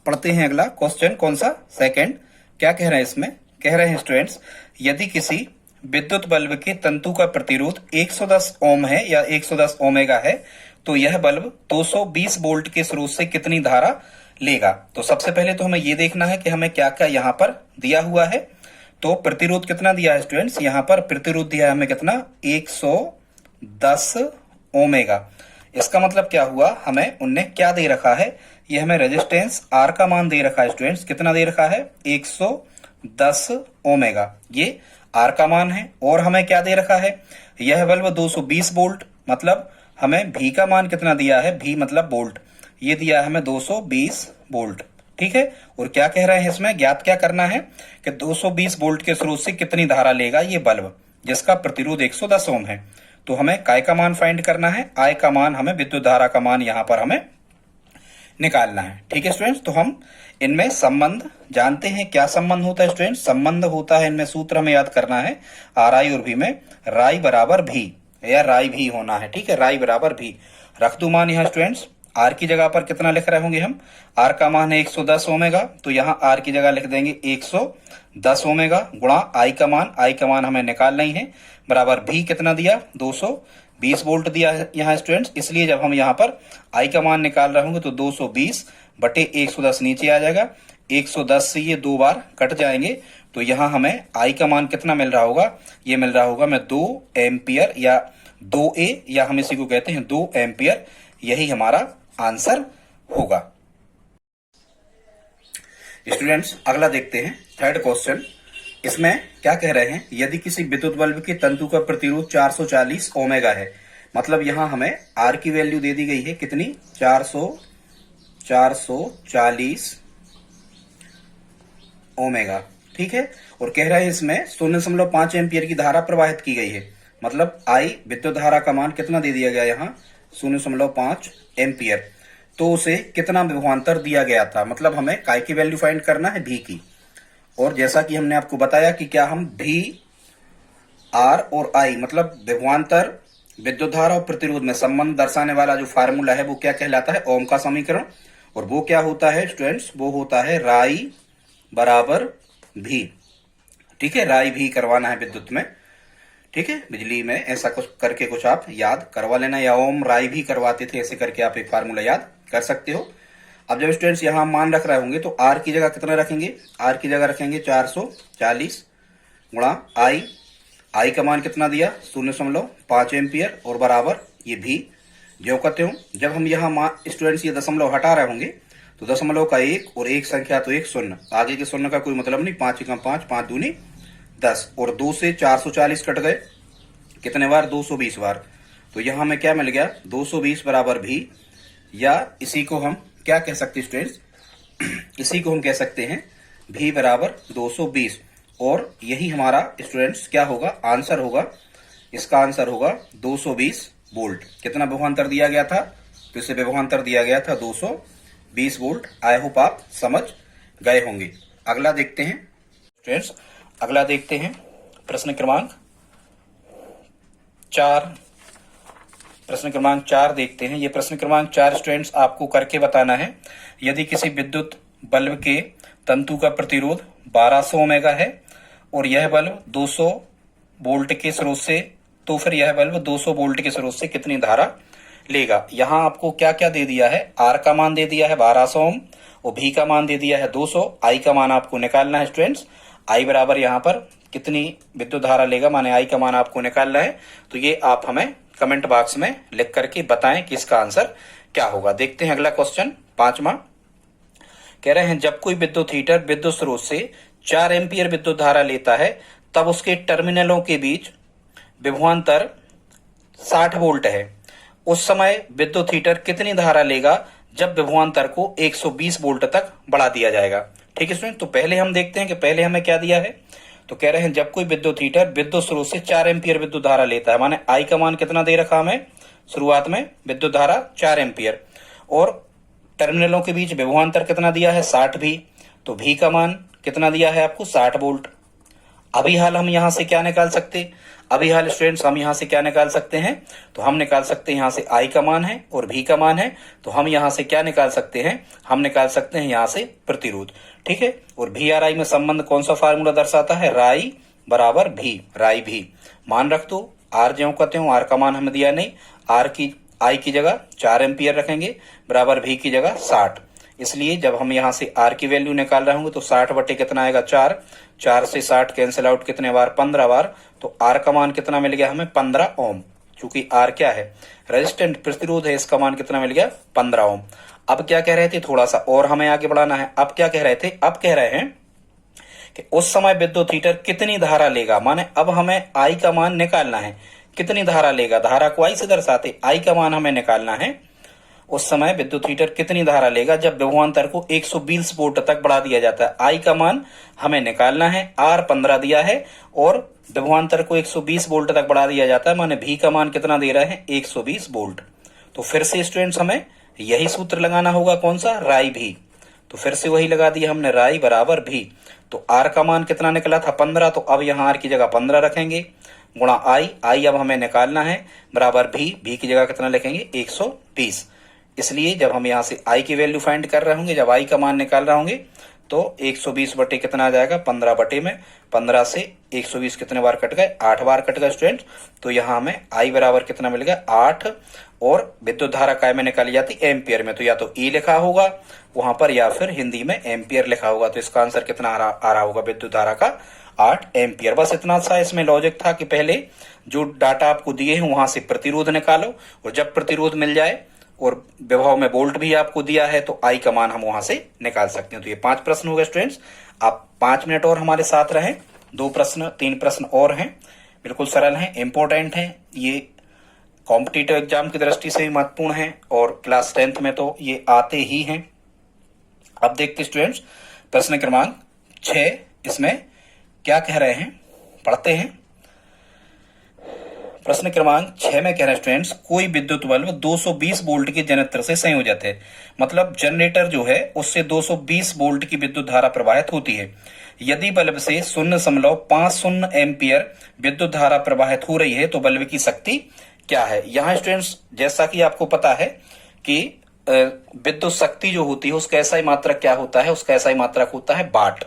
S1: पढ़ते हैं अगला क्वेश्चन, कौन सा, सेकंड। क्या कह रहे हैं इसमें, कह रहे हैं स्टूडेंट्स, यदि किसी विद्युत बल्ब के तंतु का प्रतिरोध 110 ओम है या 110 ओमेगा है तो यह बल्ब 220 वोल्ट के स्रोत से कितनी धारा लेगा। तो सबसे पहले तो हमें ये देखना है कि हमें क्या क्या यहाँ पर दिया हुआ है। तो प्रतिरोध कितना दिया है स्टूडेंट्स, यहाँ पर प्रतिरोध दिया है हमें कितना, 110 ओमेगा। इसका मतलब क्या हुआ, हमें उनने क्या दे रखा है, ये हमें रेजिस्टेंस आर का मान दे रखा है स्टूडेंट्स, कितना दे रखा है, 110 ओमेगा, ये आर का मान है। और हमें क्या दे रखा है, यह बल्ब 220 वोल्ट, मतलब हमें भी का मान कितना दिया है, भी मतलब वोल्ट, ये दिया है हमें 220 वोल्ट। ठीक है, और क्या कह रहे हैं इसमें, ज्ञात क्या करना है कि 220 वोल्ट के स्रोत से कितनी धारा लेगा ये बल्ब, जिसका प्रतिरोध 110 ओम है। तो हमें काय का मान फाइंड करना है, आई का मान, हमें विद्युत धारा का मान यहां पर हमें निकालना है। ठीक है स्टूडेंट्स, तो हम इनमें संबंध जानते हैं, क्या संबंध होता है स्टूडेंट्स, संबंध होता है इनमें, सूत्र हमें याद करना है, आर आई और भी में राई बराबर भी, या राई भी होना है। ठीक है, राई बराबर भी, रख दू मान यहाँ स्टूडेंट्स, आर की जगह पर कितना लिख रहे होंगे हम, आर का मान है 110 ओमेगा, तो यहाँ आर की जगह लिख देंगे 110 ओमेगा, गुणा आई का मान, आई का मान हमें निकालना ही है, बराबर भी कितना दिया, 220 वोल्ट दिया है यहाँ स्टूडेंट्स। इसलिए जब हम यहाँ पर आई का मान निकाल रहे होंगे तो 220 बटे 110 नीचे आ जाएगा, 110 से ये 2 बार कट जाएंगे, तो यहाँ हमें आई का मान कितना मिल रहा होगा, ये मिल रहा होगा में 2 एम्पियर या 2A, या हम इसी को कहते हैं 2 एम्पियर, यही हमारा आंसर होगा। स्टूडेंट्स अगला देखते हैं थर्ड क्वेश्चन। इसमें क्या कह रहे हैं, यदि किसी विद्युत बल्ब के तंतु का प्रतिरोध 440 ओमेगा है, मतलब यहां हमें आर की वैल्यू दे दी गई है कितनी, 440 ओमेगा। ठीक है, और कह रहा है इसमें 0.5 एम्पियर की धारा प्रवाहित की गई है, मतलब आई विद्युत धारा का मान कितना दे दिया गया यहाँ, 0.5 एम्पियर। तो उसे कितना विभवांतर दिया गया था, मतलब हमें काय की वैल्यू फाइंड करना है, भी की। और जैसा कि हमने आपको बताया कि क्या हम भी, आर और आई, मतलब विभवांतर, विद्युत धारा और प्रतिरोध में संबंध दर्शाने वाला जो फार्मूला है वो क्या कहलाता है, ओम का समीकरण। और वो क्या होता है स्टूडेंट्स, वो होता है राई बराबर भी। ठीक है, राई भी करवाना है विद्युत में। ठीक है, बिजली में ऐसा कुछ करके कुछ आप याद करवा लेना, या ओम राई भी करवाते थे, ऐसे करके आप एक फार्मूला याद कर सकते हो। अब जब स्टूडेंट्स यहां मान रख रहे होंगे तो आर की जगह कितना रखेंगे, आर की जगह रखेंगे 440 गुणा आई, आई का मान कितना दिया 0.5 एम्पियर, और बराबर ये भी, जो कहते हो जब हम यहाँ स्टूडेंट्स ये दशमलव हटा रहे होंगे तो दशमलव का 1 और एक संख्या तो 1 शून्य, आगे के शून्य का कोई मतलब नहीं। 5 एकम 5, 5 दूनी 10, और 2 से 440 कट गए, कितने बार? 220 बार। तो यहाँ हमें क्या मिल गया? 220 बराबर भी, या इसी को हम क्या कह सकते हैं स्टूडेंट्स? इसी को हम कह सकते हैं भी बराबर 220, और यही हमारा स्टूडेंट्स क्या होगा? आंसर होगा। इसका आंसर होगा 220 वोल्ट। कितना विभवांतर दिया गया था? तो इसे विभवांतर दिया गया था 220 वोल्ट। आई होप आप समझ गए होंगे। अगला देखते हैं स्टूडेंट्स, अगला देखते हैं प्रश्न क्रमांक 4। प्रश्न क्रमांक 4 देखते हैं। ये प्रश्न क्रमांक 4 स्टूडेंट्स आपको करके बताना है। यदि किसी विद्युत बल्ब के तंतु का प्रतिरोध 1200 ओमेगा है और यह बल्ब 200 वोल्ट के स्रोत से, तो फिर यह बल्ब 200 वोल्ट के स्रोत से कितनी धारा लेगा? यहाँ आपको क्या क्या दे दिया है? आर का मान दे दिया है 1200 ओम, और भी का मान दे दिया है 200। आई का मान आपको निकालना है स्टूडेंट्स। आई बराबर यहाँ पर कितनी विद्युत धारा लेगा, माने आई का मान आपको निकालना है। तो ये आप हमें कमेंट बॉक्स में लिख करके बताएं कि इसका आंसर क्या होगा। देखते हैं अगला क्वेश्चन 5वां। कह रहे हैं जब कोई विद्युत हीटर विद्युत स्रोत से 4 एम्पीयर विद्युत धारा लेता है, तब उसके टर्मिनलों के बीच विभवांतर 60 वोल्ट है। उस समय विद्युत हीटर कितनी धारा लेगा जब विभवांतर को 120 वोल्ट तक बढ़ा दिया जाएगा? ठीक है स्टूडेंट, तो पहले हम देखते हैं कि पहले हमें क्या दिया है। तो कह रहे हैं जब कोई विद्युत हीटर विद्युत स्रोत से 4 एम्पीयर विद्युत धारा लेता है, माने आई का मान कितना दे रखा हमें शुरुआत में? विद्युत धारा 4 एम्पीयर, और टर्मिनलों के बीच विभवांतर कितना दिया है? 60 भी। तो भी का मान कितना दिया है आपको? 60 वोल्ट। अभी हाल हम यहां से क्या निकाल सकते? अभी हाल स्टूडेंट्स हम यहां से क्या निकाल सकते हैं? तो हम निकाल सकते हैं यहां से आई का मान है और भी का मान है, तो हम यहां से क्या निकाल सकते हैं? हम निकाल सकते हैं यहां से प्रतिरोध। ठीक है, और भी आर आई में संबंध कौन सा फार्मूला दर्शाता है? राई बराबर भी, राई भी। मान रख दो, आर ज्यों कहते हो, आर का मान हमें दिया नहीं, आर की आई की जगह 4 एम्पीयर रखेंगे, बराबर भी की जगह 60। इसलिए जब हम यहां से आर की वैल्यू निकाल रहे होंगे तो 60 बटे कितना आएगा? 4। 4 से 60 कैंसिल आउट कितने बार? 15 बार। तो आर का मान कितना मिल गया हमें? 15 ओम। चूंकि आर क्या है? रेजिस्टेंट, प्रतिरोध है, इसका मान कितना मिल गया? 15 ओम। अब क्या कह रहे थे? थोड़ा सा और हमें आगे बढ़ाना है। अब क्या कह रहे थे? अब कह रहे हैं कि उस समय विद्युत हीटर कितनी धारा लेगा, माने अब हमें आई का मान निकालना है। कितनी धारा लेगा? धारा को आई से दर्शाते, आई का मान हमें निकालना है। उस समय विद्युत हीटर कितनी धारा लेगा जब विभवांतर को 120 वोल्ट तक बढ़ा दिया जाता है? आई का मान हमें निकालना है। आर 15 दिया है और विभवांतर को 120 वोल्ट तक बढ़ा दिया जाता है, माने भी का मान कितना दे रहे हैं? 120 वोल्ट। तो फिर से स्टूडेंट्स हमें यही सूत्र लगाना होगा, कौन सा? राई भी। तो फिर से वही लगा दिया हमने, राई बराबर भी। तो आर का मान कितना निकला था? 15। तो अब यहाँ आर की जगह 15 रखेंगे, गुणा आई, आई अब हमें निकालना है, बराबर भी की जगह कितना लिखेंगे? 120। इसलिए जब हम यहाँ से आई की वैल्यू फाइंड कर रहे होंगे, जब आई का मान निकाल रहे होंगे, तो 120 बटे कितना आ जाएगा? 15 बटे में 15 से 120 कितने बार कट गए? 8 बार कट गए स्टूडेंट। तो यहाँ हमें आई बराबर कितना मिल गया? 8। और विद्युत धारा काय में निकाली जाती? एम्पियर में। तो या तो ई लिखा होगा वहां पर या फिर हिंदी में एम्पियर लिखा होगा। तो इसका आंसर कितना आ रहा होगा विद्युत धारा का? 8 एम्पियर। बस इतना सा इसमें लॉजिक था कि पहले जो डाटा आपको दिए हैं वहां से प्रतिरोध निकालो, और जब प्रतिरोध मिल जाए और विभव में वोल्ट भी आपको दिया है तो आई का मान हम वहां से निकाल सकते हैं। तो ये 5 प्रश्न हो गए स्टूडेंट्स। आप 5 मिनट और हमारे साथ रहें। 3 प्रश्न और हैं, बिल्कुल सरल हैं, इंपॉर्टेंट हैं। ये कॉम्पिटिटिव एग्जाम की दृष्टि से भी महत्वपूर्ण है और क्लास 10th में तो ये आते ही हैं। अब देखते स्टूडेंट्स प्रश्न क्रमांक 6, इसमें क्या कह रहे हैं, पढ़ते हैं। प्रश्न क्रमांक 6 में कह रहे हैं स्टूडेंट्स, कोई विद्युत बल्ब 220 वोल्ट के जनरेटर से संयोजित है, मतलब जनरेटर जो है उससे 220 वोल्ट की विद्युत धारा प्रवाहित होती है। यदि बल्ब से 0.50 एम्पियर विद्युत धारा प्रवाहित हो रही है तो बल्ब की शक्ति क्या है? यहाँ स्टूडेंट्स जैसा कि आपको पता है कि विद्युत शक्ति जो होती है उसका ऐसा ही मात्रक क्या होता है? उसका ऐसा ही मात्रक होता है वाट।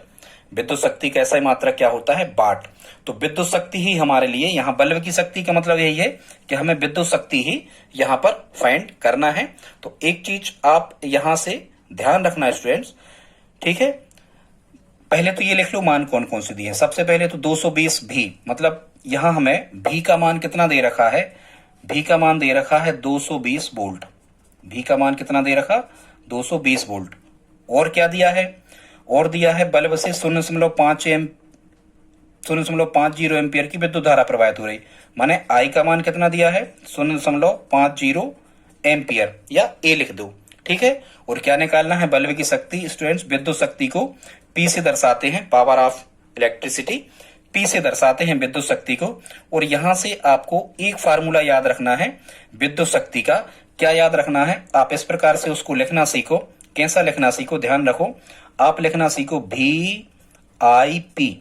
S1: विद्युत शक्ति का ऐसा ही मात्रक क्या होता है? वाट। तो विद्युत शक्ति ही हमारे लिए यहाँ बल्ब की शक्ति का मतलब यही है कि हमें विद्युत शक्ति ही यहाँ पर फाइंड करना है। तो एक चीज आप यहाँ से ध्यान रखना स्टूडेंट्स, ठीक है। पहले तो ये लिख लो मान कौन कौन से दिए हैं। सबसे पहले तो 220 भी, मतलब यहाँ हमें भी का मान कितना दे रखा है? भी का मान दे रखा है 220 वोल्ट। भी का मान कितना दे रखा? 220 वोल्ट। और क्या दिया है, और दिया है बल्ब से 0.50 एम्पियर की विद्युत धारा प्रवाहित हो रही, माने आई का मान कितना दिया है 0.50 एम्पियर, या ए लिख दो, ठीक है। और क्या निकालना है, बल्ब की शक्ति। स्टूडेंट्स विद्युत शक्ति को पी से दर्शाते हैं, पावर ऑफ इलेक्ट्रिसिटी, पी से दर्शाते हैं विद्युत शक्ति को। और यहां से आपको एक फार्मूला याद रखना है विद्युत शक्ति का। क्या याद रखना है, आप इस प्रकार से उसको लिखना सीखो। कैसा लिखना सीखो, ध्यान रखो, आप लिखना सीखो VIP,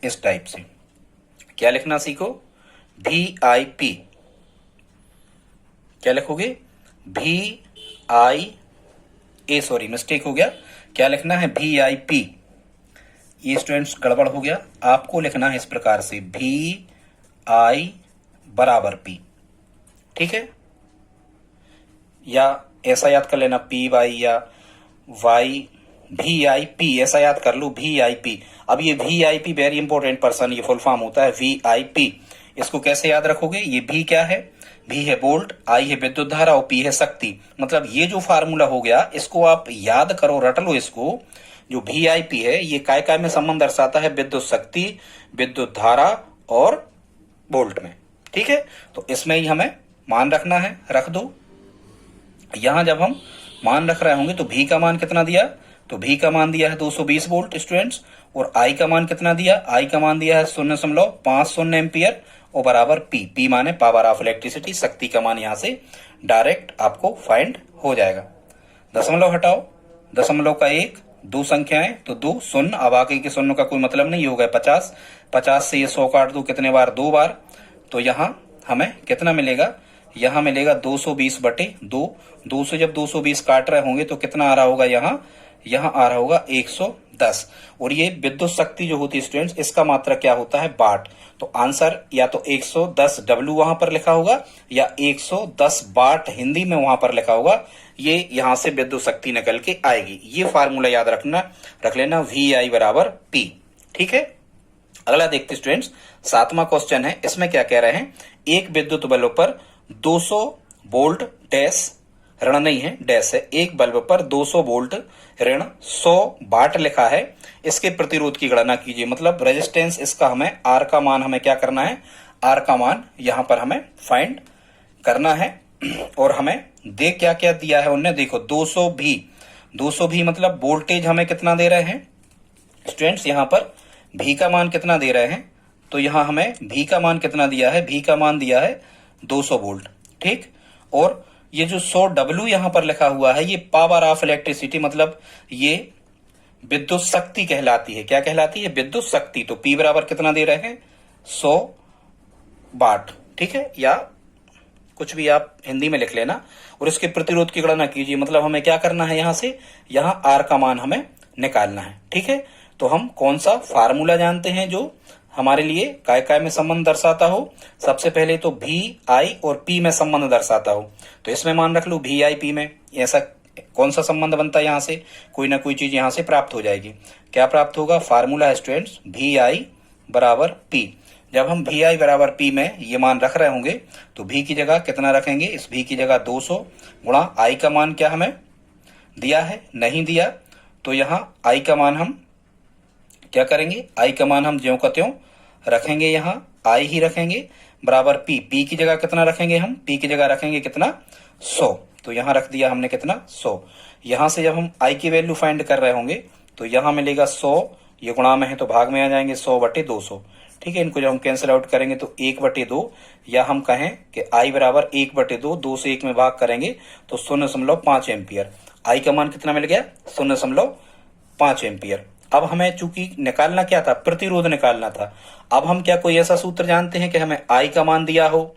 S1: इस टाइप से। क्या लिखना सीखो, VIP। क्या लिखोगे, सॉरी मिस्टेक हो गया, क्या लिखना है VIP। ये स्टूडेंट्स गड़बड़ हो गया, आपको लिखना है इस प्रकार से VI बराबर P, ठीक है। या ऐसा याद कर लेना PY या Y VIP, ऐसा याद कर लो VIP। अब ये VIP वेरी इंपॉर्टेंट पर्सन, ये फुल फॉर्म होता है VIP। इसको कैसे याद रखोगे, ये V क्या है, V है वोल्ट, I है विद्युत धारा और P है शक्ति। मतलब ये जो फार्मूला हो गया, इसको आप याद करो, रट लो इसको। जो VIP है ये काय में संबंध दर्शाता है, विद्युत शक्ति, विद्युत धारा और वोल्ट में, ठीक है। तो इसमें ही हमें मान रखना है, रख दो। यहां जब हम मान रख रहे होंगे तो V का मान कितना दिया, तो V का मान दिया है 220 वोल्ट स्टूडेंट्स। और I का मान कितना दिया, I का मान दिया है 0.50 एम्पियर और बराबर P माने पावर ऑफ इलेक्ट्रिसिटी, शक्ति का मान यहां से डायरेक्ट आपको फाइंड हो जाएगा। दशमलव हटाओ, दशमलव का 1, 2 संख्याएं तो 2 शून्य, अब आगे के शून्य का कोई मतलब नहीं, हो गया 50। 50 से ये 100 काट दो, कितने बार, 2 बार। तो यहाँ हमें कितना मिलेगा, यहाँ मिलेगा 220/2। 2 से जब 220 काट रहे होंगे तो कितना आ रहा होगा, यहाँ आ रहा होगा 110। और ये विद्युत शक्ति जो होती है स्टूडेंट्स, इसका मात्रा क्या होता है, वाट। तो आंसर या तो 110 W वहां पर लिखा होगा या 110 वाट हिंदी में वहां पर लिखा होगा। ये यहां से विद्युत शक्ति निकल के आएगी। ये फार्मूला याद रख लेना, VI बराबर P, ठीक है। अगला देखते स्टूडेंट्स, 7वां क्वेश्चन है। इसमें क्या कह रहे हैं, एक विद्युत बल्ब पर 200 वोल्ट डैश, ऋण नहीं है डैश है, एक बल्ब पर 200 वोल्ट ऋण 100 वाट लिखा है, इसके प्रतिरोध की गणना कीजिए। मतलब रेजिस्टेंस इसका हमें R का मान हमें क्या करना है, R का मान यहां पर हमें फाइंड करना है। और हमें देख क्या क्या दिया है उनने, देखो 200 भी मतलब वोल्टेज हमें कितना दे रहे हैं स्टूडेंट्स, यहां पर V का मान कितना दे रहे हैं, तो यहां हमें V का मान कितना दिया है, V का मान दिया है 200 वोल्ट, ठीक। और ये जो 100 W यहां पर लिखा हुआ है, ये पावर ऑफ इलेक्ट्रिसिटी, मतलब ये विद्युत शक्ति कहलाती है। क्या कहलाती है, विद्युत शक्ति। तो P बराबर कितना दे रहे हैं, 100 वाट, ठीक है। या कुछ भी आप हिंदी में लिख लेना। और इसके प्रतिरोध की गणना कीजिए। मतलब हमें क्या करना है, यहां से यहां R का मान हमें निकालना है, ठीक है। तो हम कौन सा फार्मूला जानते हैं जो हमारे लिए काय में संबंध दर्शाता हो। सबसे पहले तो VI और P में संबंध दर्शाता हो, तो इसमें मान रख लो VI में। ऐसा कौन सा संबंध बनता है, यहां से कोई ना कोई चीज यहां से प्राप्त हो जाएगी। क्या प्राप्त होगा, फार्मूला है स्टूडेंट्स VI बराबर P। जब हम VI बराबर P में ये मान रख रहे होंगे तो V की जगह कितना रखेंगे, इस V की जगह 200 गुणा I का मान क्या हमें दिया है, नहीं दिया। तो यहाँ I का मान हम क्या करेंगे, I का मान हम ज्यों का त्यों रखेंगे, यहाँ I ही रखेंगे बराबर P। P की जगह कितना रखेंगे हम, P की जगह रखेंगे कितना 100। तो यहाँ रख दिया हमने कितना 100। यहाँ से जब हम I की वैल्यू फाइंड कर रहे होंगे तो यहाँ मिलेगा 100, ये गुणा में है तो भाग में आ जाएंगे 100/200, ठीक है। इनको जब हम कैंसिल आउट करेंगे तो 1/2, या हम कहें कि I बराबर 1/2, 2 से 1 में भाग करेंगे तो 0.5 एम्पियर। I का मान कितना मिल गया, 0.5 एम्पियर। अब हमें चूंकि निकालना क्या था, प्रतिरोध निकालना था। अब हम क्या कोई ऐसा सूत्र जानते हैं कि हमें I का मान दिया हो,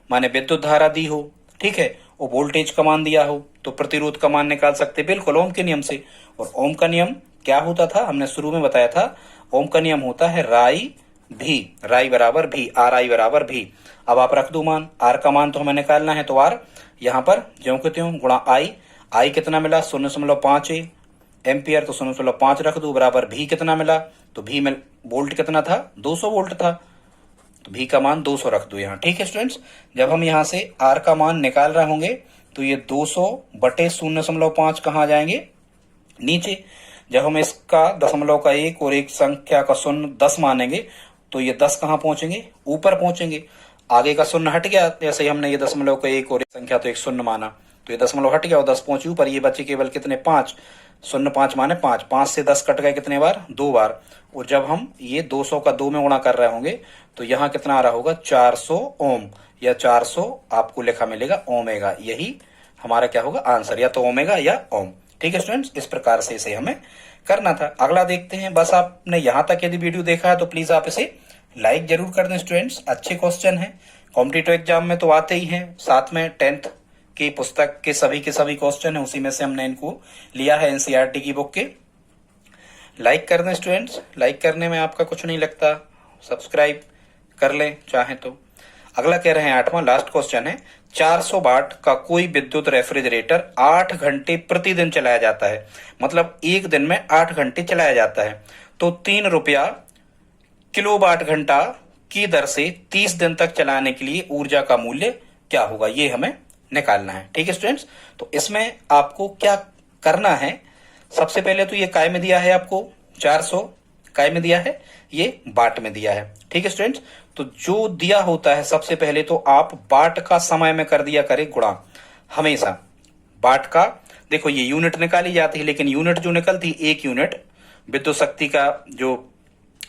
S1: माने विद्युत धारा दी हो, ठीक है, और वोल्टेज का मान दिया हो, तो प्रतिरोध का मान निकाल सकते बिल्कुल ओम के नियम से। और ओम का नियम क्या होता था, हमने शुरू में बताया था, ओम का नियम होता है राई बराबर भी, RI बराबर भी। अब आप रख दो मान, R का मान तो हमें निकालना है, तो R यहाँ पर ज्यों के त्यों गुणा I कितना मिला 0.5 एम्पियर, तो 0.5 रख दो बराबर V कितना मिला, तो V में वोल्ट कितना था, 200 वोल्ट था, तो V का मान 200 रख दो यहाँ, ठीक है स्टूडेंट्स। जब हम यहाँ से R का मान निकाल रहे होंगे तो ये 200/0.5 कहाँ जाएंगे, नीचे जब हम इसका दशमलव का 1 और एक संख्या का शून्य 10 मानेंगे तो ये 10 कहाँ पहुंचेंगे, ऊपर पहुंचेंगे। आगे का शून्य हट गया, जैसे ही हमने ये दशमलव का 1 और एक संख्या तो एक शून्य माना, तो ये दशमलव हट गया और 10 पहुंची ऊपर। ये बचे केवल कितने, 5। शून्य 5 माने 5, 5 से 10 कट गए कितने बार, 2 बार। और जब हम ये 200 का 2 में गुणा कर रहे होंगे तो यहाँ कितना आ रहा होगा, 400 ओम, या 400 आपको लिखा मिलेगा ओमेगा। यही हमारा क्या होगा आंसर, या तो ओमेगा या ओम। ठीक है स्टूडेंट्स, इस प्रकार से इसे हमें करना था। अगला देखते हैं। बस आपने यहाँ तक यदि वीडियो देखा है तो प्लीज आप इसे लाइक जरूर कर दें स्टूडेंट्स। अच्छे क्वेश्चन हैं, कॉम्पिटिटिव एग्जाम में तो आते ही हैं। साथ में 10th की पुस्तक के सभी क्वेश्चन है, उसी में से हमने इनको लिया है एनसीईआरटी की बुक के। लाइक कर दें स्टूडेंट्स, लाइक करने में आपका कुछ नहीं लगता, सब्सक्राइब कर लें चाहें तो। अगला कह रहे हैं 8वां लास्ट क्वेश्चन है, 400 वाट का कोई विद्युत रेफ्रिजरेटर 8 घंटे प्रतिदिन चलाया जाता है, मतलब एक दिन में 8 घंटे चलाया जाता है, तो 3 रुपया किलोवाट घंटा की दर से 30 दिन तक चलाने के लिए ऊर्जा का मूल्य क्या होगा, ये हमें निकालना है। ठीक है स्टूडेंट्स, तो इसमें आपको क्या करना है, सबसे पहले तो ये काय में दिया है आपको, 400 काय में दिया है, ये वाट में दिया है। ठीक है स्टूडेंट्स, तो जो दिया होता है सबसे पहले तो आप वाट का समय में कर दिया करें गुणा। हमेशा वाट का, देखो ये यूनिट निकाली जाती है, लेकिन यूनिट जो निकलती, 1 यूनिट विद्युत शक्ति का जो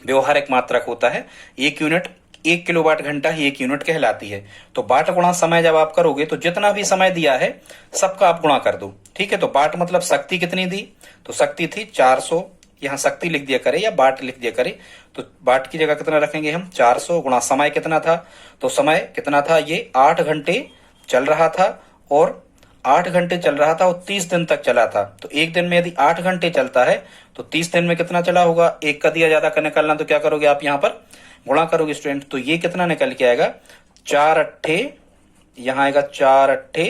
S1: व्यवहारिक मात्रक होता है, 1 यूनिट 1 किलोवाट घंटा ही 1 यूनिट कहलाती है। तो वाट गुणा समय जब आप करोगे तो जितना भी समय दिया है सबका आप गुणा कर दो। ठीक है, तो वाट मतलब शक्ति कितनी दी, तो शक्ति थी 400, यहाँ शक्ति लिख दिया करे या वाट लिख दिया करे, तो वाट की जगह कितना रखेंगे हम, 400 गुणा समय कितना था, तो समय कितना था, ये 8 घंटे चल रहा था, और 8 घंटे चल रहा था और 30 दिन तक चला था। तो एक दिन में यदि 8 घंटे चलता है तो 30 दिन में कितना चला होगा, एक का दिया ज्यादा का निकालना, तो क्या करोगे आप यहाँ पर गुणा करोगे स्टूडेंट, तो ये कितना निकल के आएगा, 4 अट्ठे, यहाँ आएगा 4 अट्ठे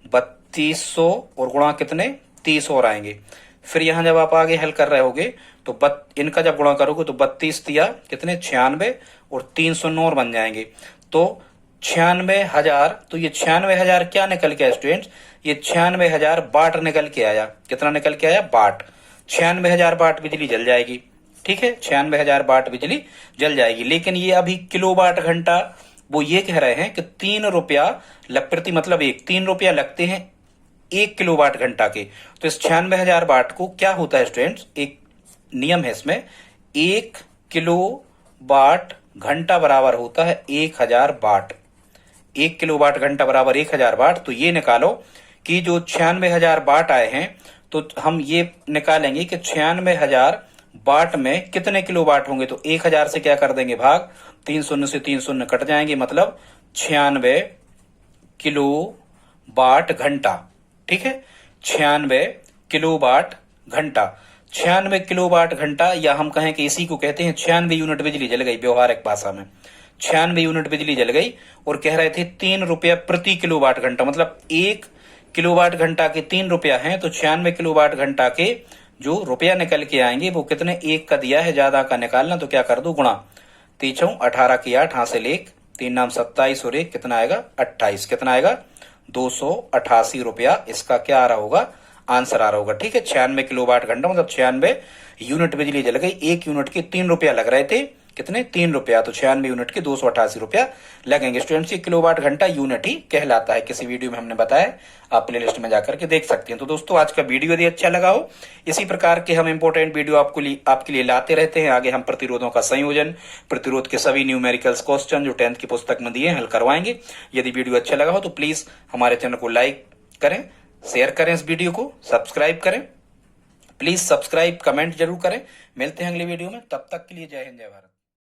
S1: 3200 और गुणा कितने 30 और आएंगे। फिर यहाँ जब आप आगे हल कर रहे होगे तो इनका जब गुणा करोगे तो 32 दिया कितने 96 और 300 और बन जाएंगे, तो 96,000। तो ये 96,000 क्या निकल के आया स्टूडेंट्स, ये 96,000 वाट निकल के आया। कितना निकल के आया, वाट। 96,000 वाट बिजली जल जाएगी। ठीक है, 96,000 वाट बिजली जल जाएगी। लेकिन ये अभी किलोवाट घंटा वो ये कह रहे हैं कि 3 रुपया प्रति, मतलब 3 रुपया लगते हैं 1 किलोवाट घंटा के। तो इस 96,000 वाट को क्या होता है स्टूडेंट्स, एक नियम है इसमें, 1 किलोवाट घंटा बराबर होता है 1000 वाट। 1 किलोवाट घंटा बराबर 1000 वाट। तो ये निकालो कि जो 96,000 वाट आए हैं, तो हम ये निकालेंगे कि 96,000 वाट में कितने किलोवाट होंगे, तो 1000 से क्या कर देंगे भाग, 3 शून्य से 3 शून्य कट जाएंगे, मतलब 96 किलोवाट घंटा। ठीक है, 96 किलोवाट घंटा। 96 किलोवाट घंटा, या हम कहें कि इसी को कहते हैं 96 यूनिट बिजली जल गई व्यवहारिक भाषा में। 96 यूनिट बिजली जल गई और कह रहे थे 3 रुपया प्रति किलोवाट घंटा, मतलब 1 किलोवाट घंटा के 3 रुपया हैं, तो 96 किलोवाट घंटा के जो रुपया निकल के आएंगे वो कितने, 1 का दिया है, ज्यादा का निकालना, तो क्या कर दो गुणा। 3 18 की 8, हासिल 1, 3 नाम 27 और 1 कितना आएगा 28, कितना आएगा 288 रुपया। इसका क्या आ रहा होगा, आंसर आ रहा होगा। ठीक है, 96 किलोवाट घंटा मतलब 96 यूनिट बिजली जल गई। 1 यूनिट के 3 रुपया लग रहे थे, कितने 3 रुपया, तो 96 यूनिट के 288 रुपया लगेंगे। स्टूडेंट्स ये किलोवाट घंटा यूनिट ही कहलाता है, किसी वीडियो में हमने बताया, आप प्ले लिस्ट में जाकर के देख सकते हैं। तो दोस्तों आज का वीडियो यदि अच्छा लगा हो, इसी प्रकार के हम इंपॉर्टेंट वीडियो आपके लिए लाते रहते हैं। आगे हम प्रतिरोधों का संयोजन, प्रतिरोध के सभी न्यूमेरिकल्स क्वेश्चन जो 10th की पुस्तक में दिए हल करवाएंगे। यदि वीडियो अच्छा लगा हो तो प्लीज हमारे चैनल को लाइक करें, शेयर करें, इस वीडियो को सब्सक्राइब करें, प्लीज सब्सक्राइब, कमेंट जरूर करें। मिलते हैं अगली वीडियो में, तब तक के लिए जय हिंद जय भारत।